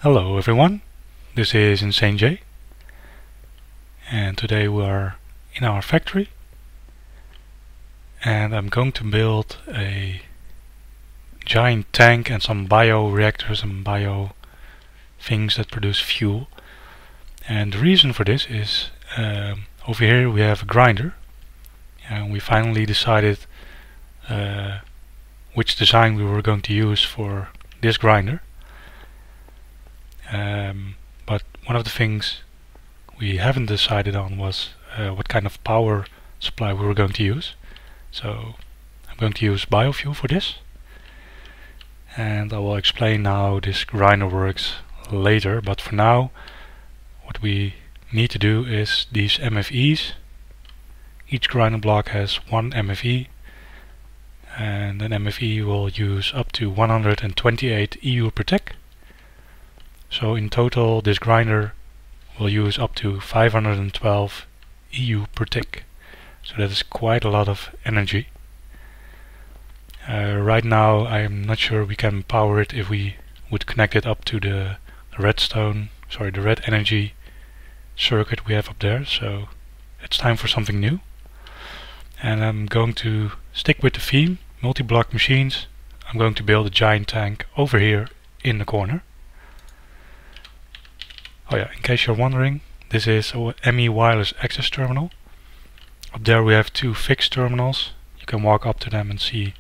Hello everyone, this is InsaneJ, and today we are in our factory and I'm going to build a giant tank and some bioreactors and bio things that produce fuel. And the reason for this is over here we have a grinder, and we finally decided which design we were going to use for this grinder. But one of the things we haven't decided on was what kind of power supply we were going to use. So I'm going to use biofuel for this, and I will explain how this grinder works later. But for now, what we need to do is these MFEs. Each grinder block has one MFE, and an MFE will use up to 128 EU per tick. So in total this grinder will use up to 512 EU per tick. So that is quite a lot of energy. Right now I'm not sure we can power it if we would connect it up to the red energy circuit we have up there. So it's time for something new. And I'm going to stick with the theme, multi-block machines. I'm going to build a giant tank over here in the corner. Oh yeah, in case you're wondering, this is a ME wireless access terminal. Up there we have two fixed terminals. You can walk up to them and see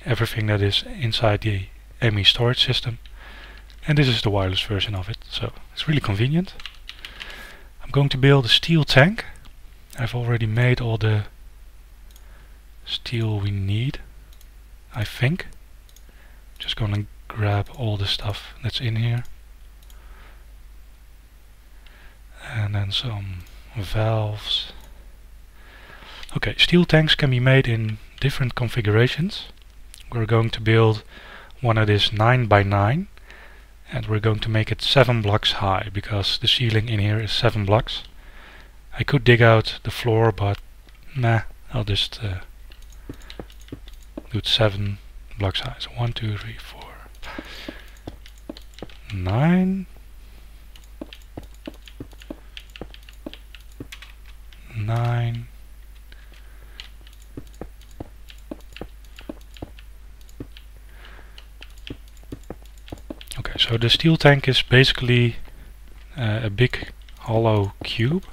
everything that is inside the ME storage system. And this is the wireless version of it, so it's really convenient. I'm going to build a steel tank. I've already made all the steel we need, I think. Just gonna grab all the stuff that's in here. And then some valves. Okay, steel tanks can be made in different configurations. We're going to build one that is 9 by 9, and we're going to make it 7 blocks high because the ceiling in here is 7 blocks. I could dig out the floor, but nah, I'll just do it 7 blocks high. So 1, 2, 3, 4, 9. 9. Okay, so the steel tank is basically a big hollow cube,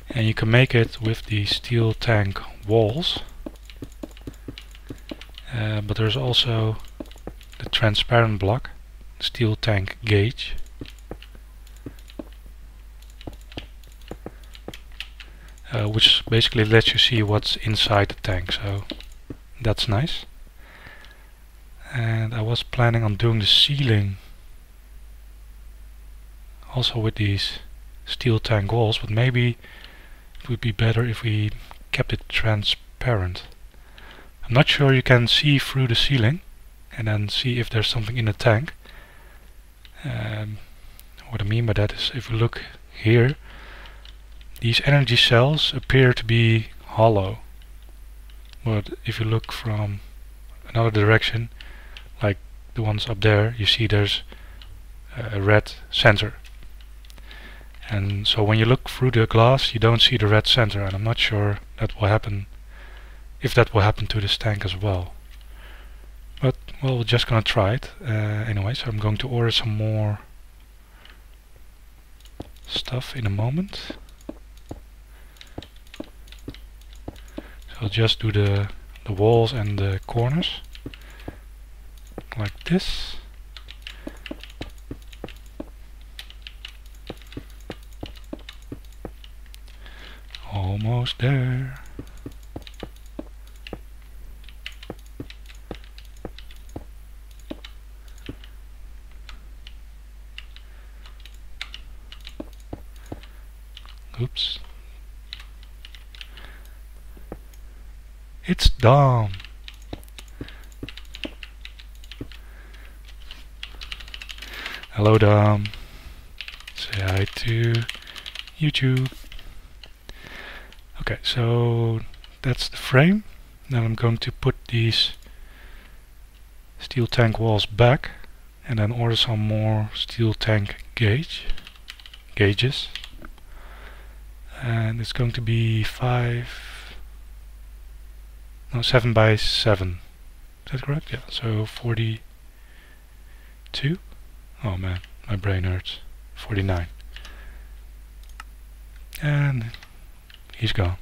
and you can make it with the steel tank walls, but there's also the transparent block, steel tank gauge. Which basically lets you see what's inside the tank, so that's nice. And I was planning on doing the ceiling also with these steel tank walls, but maybe it would be better if we kept it transparent. I'm not sure you can see through the ceiling and then see if there's something in the tank. What I mean by that is, if we look here, these energy cells appear to be hollow, but if you look from another direction, like the ones up there, you see there's a red center. And so when you look through the glass, you don't see the red center, and I'm not sure that will happen, if that will happen to this tank as well. But well, we're just gonna try it anyway. So I'm going to order some more stuff in a moment. I'll just do the walls and the corners like this. Almost there. Oops. It's Dom. Hello Dom. Say hi to YouTube. Okay, so that's the frame. Then I'm going to put these steel tank walls back and then order some more steel tank gauges, and it's going to be 7 by 7. Is that correct? Yeah, so 42. Oh man, my brain hurts. 49. And he's gone.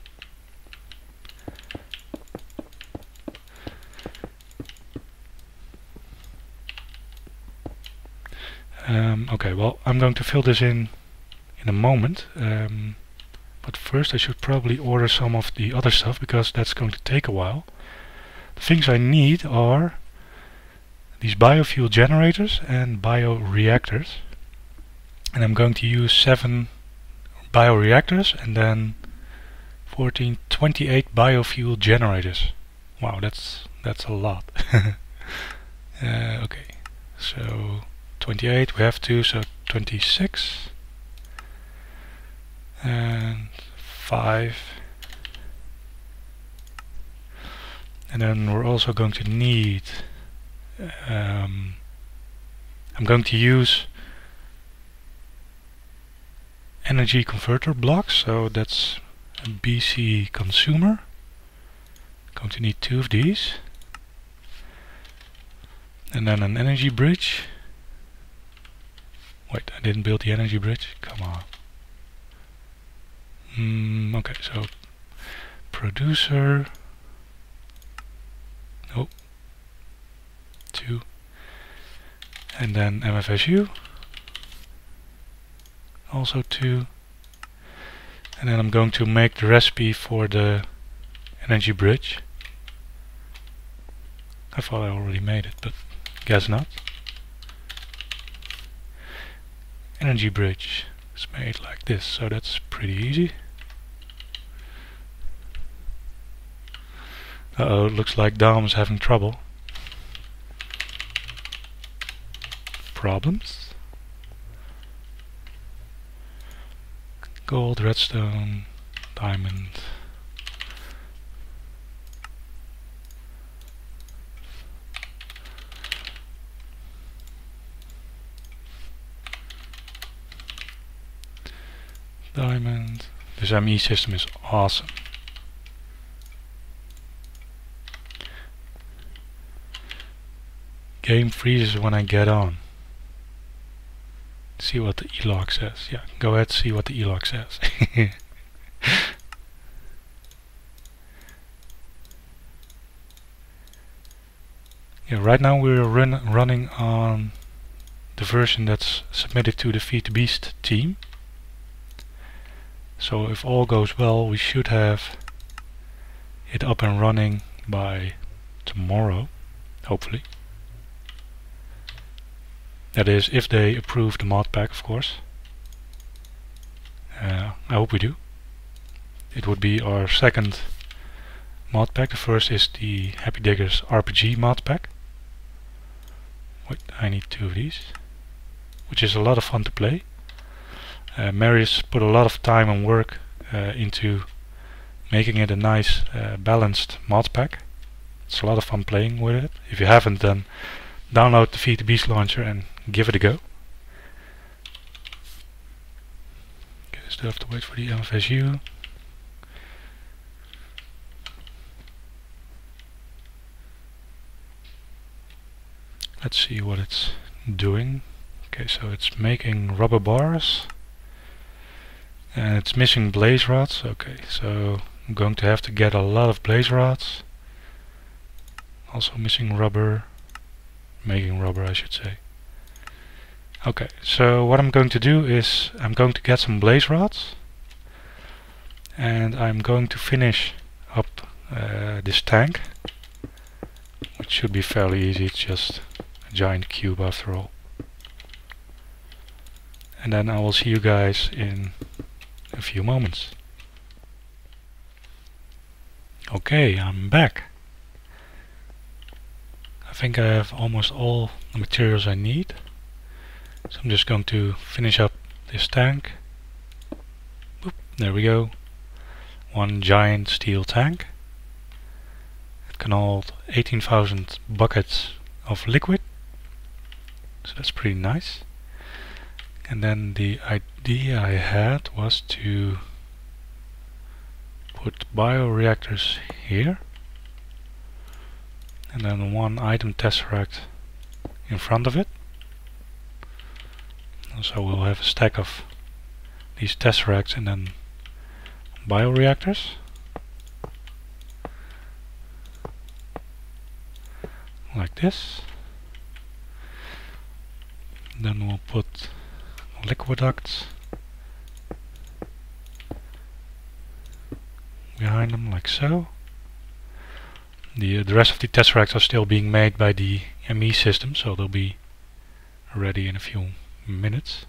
Okay, well, I'm going to fill this in a moment, but first I should probably order some of the other stuff, because that's going to take a while. The things I need are these biofuel generators and bioreactors, and I'm going to use 7 bioreactors and then 28 biofuel generators. Wow, that's a lot. Okay, so 28 we have to, so 26 and 5, and then we're also going to need I'm going to use energy converter blocks, so that's a BC consumer. Going to need 2 of these, and then an energy bridge. Wait, I didn't build the energy bridge, come on. Okay, so producer, nope, 2, and then MFSU, also 2, and then I'm going to make the recipe for the energy bridge. I thought I already made it, but guess not. Energy bridge is made like this, so that's pretty easy. Uh-oh, it looks like Dom is having trouble. Problems. Gold, redstone, diamond. Diamond. This ME system is awesome. Game freezes when I get on. See what the E-log says. Yeah, go ahead, see what the E-log says. Yeah, right now we're running on the version that's submitted to the Feed the Beast team. So if all goes well, we should have it up and running by tomorrow, hopefully. That is, if they approve the mod pack, of course. I hope we do. It would be our second mod pack. The first is the HappyDiggers RPG mod pack. Wait, I need 2 of these, which is a lot of fun to play. Marius put a lot of time and work into making it a nice balanced mod pack. It's a lot of fun playing with it. If you haven't, then download the Feed the Beast launcher and give it a go. Okay, still have to wait for the MFSU. Let's see what it's doing. Okay, so it's making rubber bars. And it's missing blaze rods. Okay, so I'm going to have to get a lot of blaze rods. Also missing rubber. Making rubber, I should say. Okay, so what I'm going to do is I'm going to get some blaze rods, and I'm going to finish up this tank, which should be fairly easy. It's just a giant cube after all. And then I will see you guys in a few moments. Okay, I'm back. I think I have almost all the materials I need. So I'm just going to finish up this tank. Boop, there we go. One giant steel tank. It can hold 18,000 buckets of liquid. So that's pretty nice. And then the idea I had was to put bioreactors here, and then one item tesseract in front of it. So we'll have a stack of these tesseracts and then bioreactors. Like this. Then we'll put liquiducts behind them, like so. The rest of the tesseracts are still being made by the ME system, so they'll be ready in a few minutes.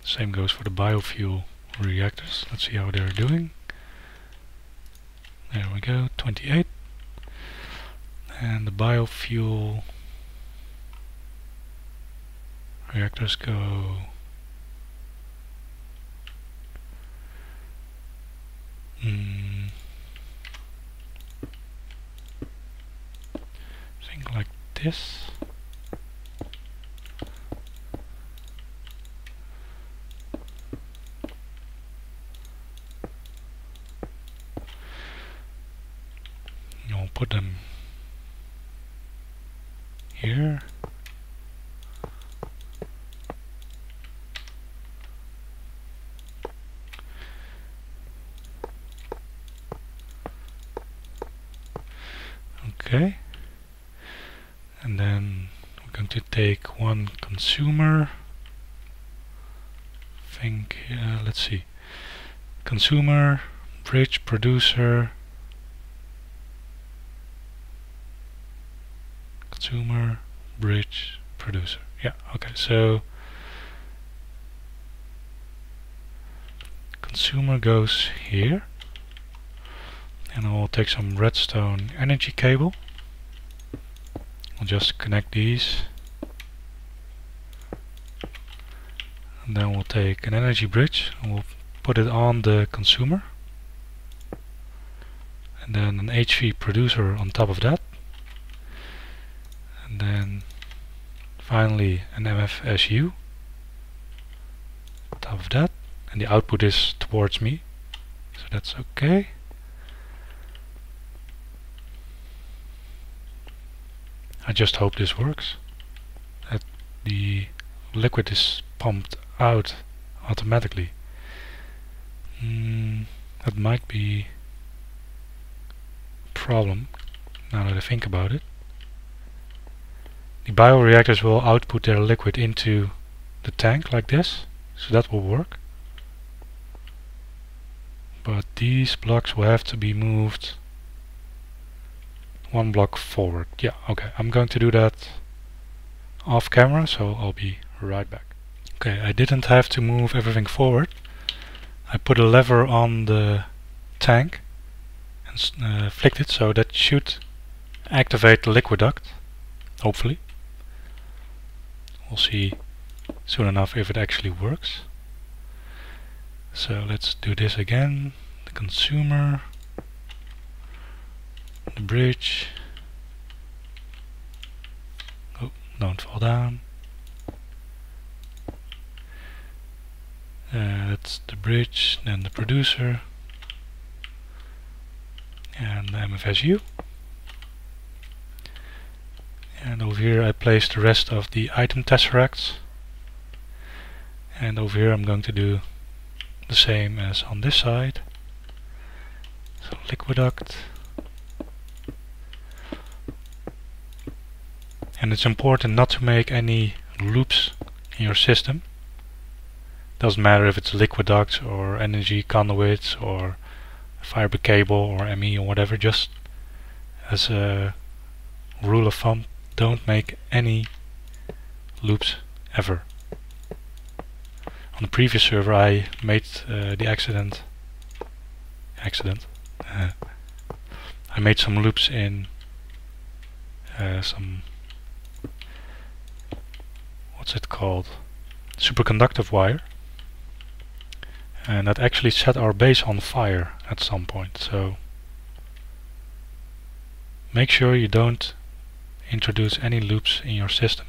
Same goes for the biofuel reactors. Let's see how they're doing. There we go, 28. And the biofuel reactors go think like this. You'll put them here. Okay, and then we're going to take one consumer. Let's see, consumer, bridge, producer, consumer, bridge, producer. Yeah, okay, so consumer goes here. And I will take some redstone energy cable. I'll just connect these. And then we'll take an energy bridge and we'll put it on the consumer. And then an HV producer on top of that. And then finally an MFSU on top of that. And the output is towards me, so that's okay. I just hope this works, that the liquid is pumped out automatically. That might be a problem now that I think about it. The bioreactors will output their liquid into the tank like this, so that will work. But these blocks will have to be moved one block forward. Yeah, okay, I'm going to do that off camera, so I'll be right back. Okay, I didn't have to move everything forward. I put a lever on the tank and flicked it, so that should activate the liquid duct, hopefully. We'll see soon enough if it actually works. So let's do this again. The consumer, the bridge. Oh, don't fall down. That's the bridge, then the producer, and the MFSU. And over here I placed the rest of the item tesseracts. And over here I'm going to do the same as on this side. So liquiduct. And it's important not to make any loops in your system. Doesn't matter if it's liquiducts or energy conduits or fiber cable or ME or whatever, just as a rule of thumb, don't make any loops ever. On the previous server I made the accident. I made some loops in some, what's it called, superconductive wire, and that actually set our base on fire at some point. So make sure you don't introduce any loops in your system.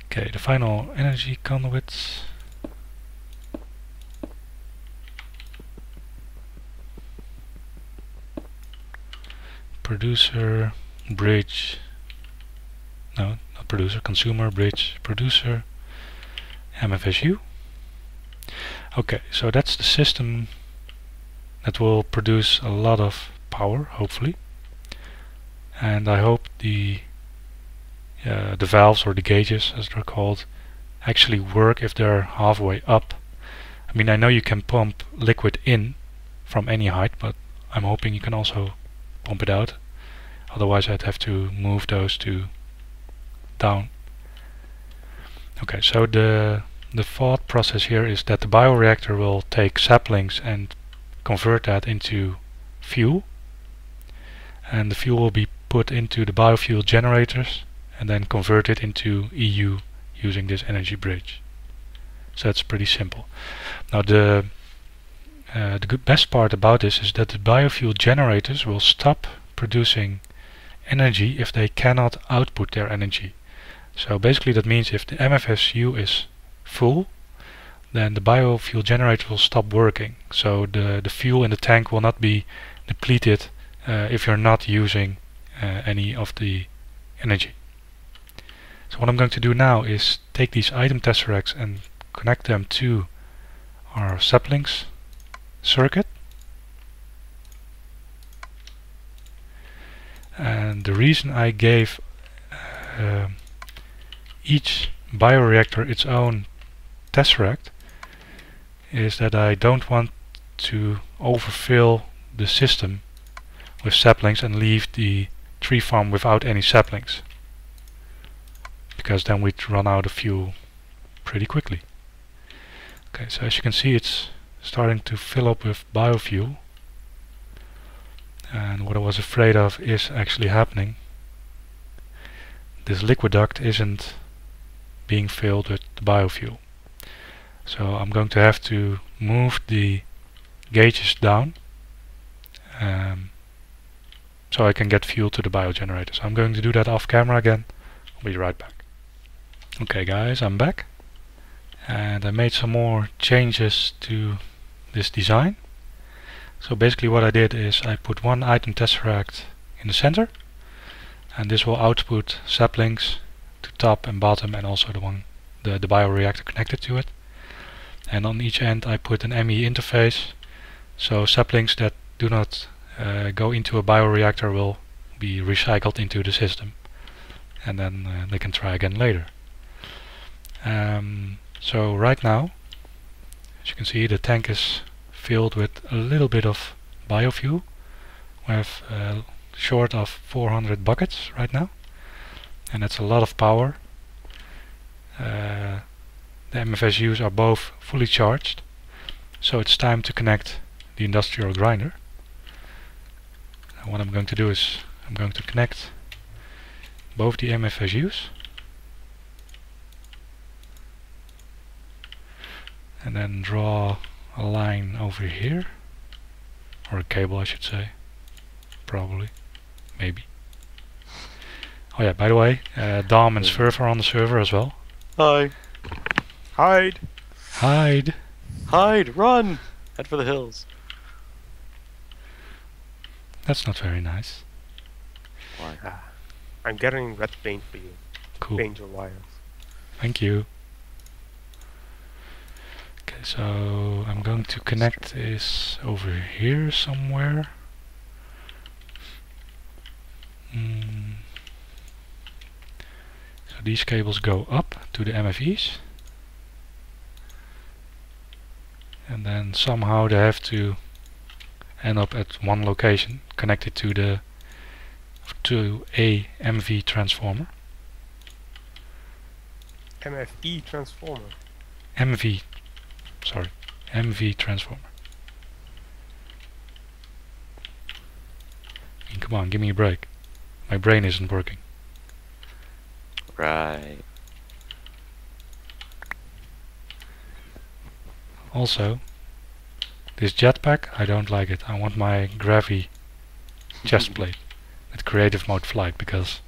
Okay, the final energy conduits. Producer, bridge, no, not producer, consumer, bridge, producer, MFSU. Okay, so that's the system that will produce a lot of power, hopefully. And I hope the valves, or the gauges as they're called, actually work if they're halfway up. I mean, I know you can pump liquid in from any height, but I'm hoping you can also pump it out. Otherwise I'd have to move those two down. Okay, so the thought process here is that the bioreactor will take saplings and convert that into fuel, and the fuel will be put into the biofuel generators and then convert it into EU using this energy bridge. So that's pretty simple. Now the best part about this is that the biofuel generators will stop producing energy if they cannot output their energy. So basically that means if the MFSU is full, then the biofuel generator will stop working. So the fuel in the tank will not be depleted if you're not using any of the energy. So what I'm going to do now is take these item tesseracts and connect them to our saplings circuit. And the reason I gave each bioreactor its own tesseract is that I don't want to overfill the system with saplings and leave the tree farm without any saplings, because then we'd run out of fuel pretty quickly. Okay, so as you can see, it's starting to fill up with biofuel, and what I was afraid of is actually happening. This liquid duct isn't being filled with the biofuel, so I'm going to have to move the gauges down so I can get fuel to the biogenerator. So I'm going to do that off camera again. I'll be right back. Okay guys, I'm back, and I made some more changes to this design. So basically what I did is I put one item tesseract in the center, and this will output saplings to top and bottom, and also the bioreactor connected to it. And on each end I put an ME interface, so saplings that do not go into a bioreactor will be recycled into the system, and then they can try again later. So right now, as you can see, the tank is filled with a little bit of biofuel. We have short of 400 buckets right now, and that's a lot of power. The MFSUs are both fully charged, so it's time to connect the industrial grinder. And what I'm going to do is I'm going to connect both the MFSUs, and then draw a line over here, or a cable I should say, probably, maybe. Oh yeah, by the way, Dom and Swerve are on the server as well. Hi. Hide. Hide. Hide. Run. Head for the hills. That's not very nice. Why? I'm getting red paint for you. Cool. Paint your wires. Thank you. Okay, so I'm going to connect this over here somewhere. So these cables go up to the MFEs, and then somehow they have to end up at one location connected to a MV transformer. MFE transformer. MV, sorry, MV transformer. I mean, come on, give me a break. My brain isn't working. Right. Also, this jetpack, I don't like it. I want my gravity chest plate. with creative mode flight, because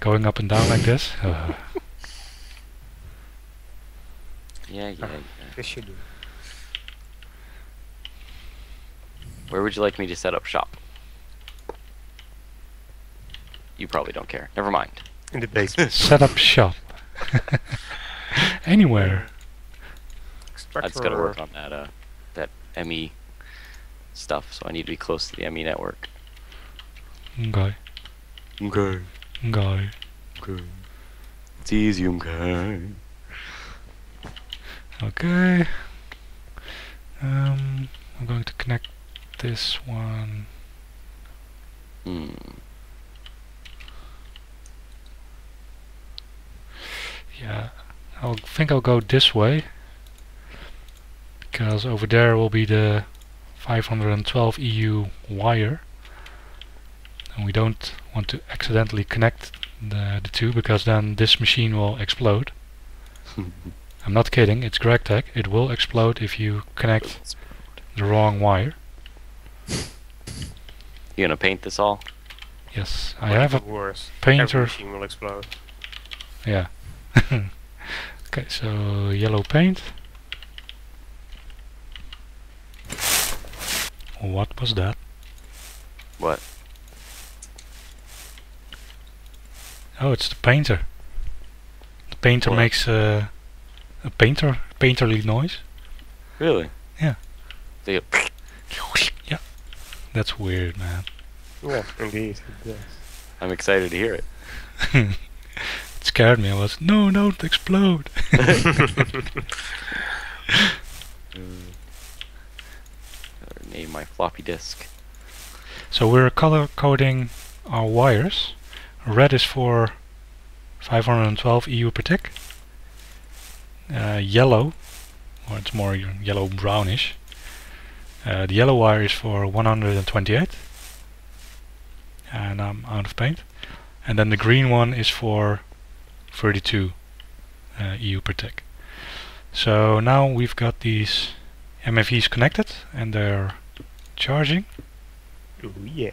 going up and down like this. Yeah. Yes, you do. Where would you like me to set up shop? You probably don't care. Never mind. In the basement. Set up shop. Anywhere. I just gotta work on that that ME stuff, so I need to be close to the ME network. Okay. Okay. Okay. Okay. It's easy, okay. Okay. I'm going to connect this one. Yeah, I think I'll go this way, because over there will be the 512 EU wire, and we don't want to accidentally connect the two, because then this machine will explode. I'm not kidding, it's GregTech. It will explode if you connect the wrong wire. You gonna paint this all? Yes, I have a worse. painter. Every machine will explode. Yeah. Okay, so yellow paint. What was that? What? Oh, it's the painter. The painter What? makes a painterly noise. Really? Yeah. They Yeah. That's weird, man. Yeah, indeed. Yes. I'm excited to hear it. It scared me. I was, no, don't explode. Name my floppy disk. So we're color coding our wires. Red is for 512 EU per tick. Yellow, or it's more yellow brownish. The yellow wire is for 128. And I'm out of paint. And then the green one is for 32 EU per tick. So now we've got these MFEs connected and they're charging. Ooh, yeah.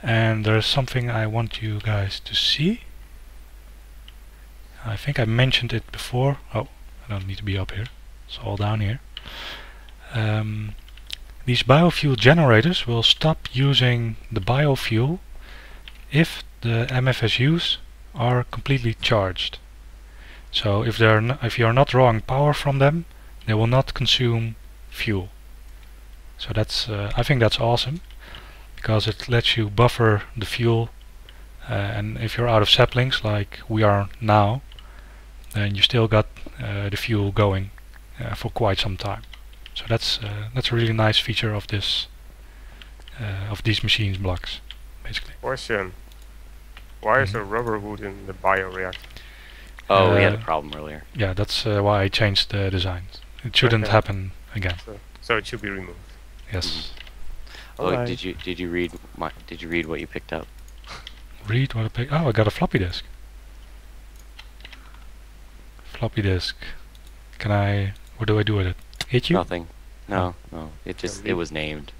And there's something I want you guys to see. I think I mentioned it before. Oh, I don't need to be up here. It's all down here. These biofuel generators will stop using the biofuel if the MFSUs are completely charged. So if you are not drawing power from them, they will not consume fuel. So that's I think that's awesome, because it lets you buffer the fuel, and if you're out of saplings like we are now, then you still got the fuel going for quite some time. So that's a really nice feature of this of these machines blocks, basically. Question. Why is there rubber wood in the bioreactor? Oh, we had a problem earlier. Yeah, that's why I changed the design. It shouldn't happen again. So it should be removed. Yes. Oh, Alright. did you read what you picked up? Read what I picked. Oh, I got a floppy disk. Floppy disk. Can I? What do I do with it? Hit you? Nothing. No. It was named.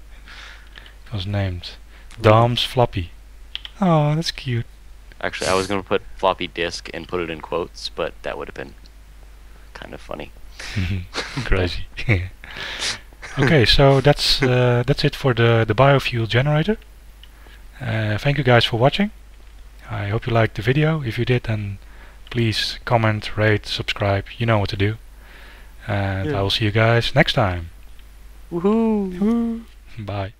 It was named Dom's floppy. Oh, that's cute. Actually, I was gonna put floppy disk and put it in quotes, but that would have been kind of funny. Crazy. Okay, so that's it for the biofuel generator. Thank you guys for watching. I hope you liked the video. If you did, then please comment, rate, subscribe. You know what to do. And I will see you guys next time. Woohoo! Bye.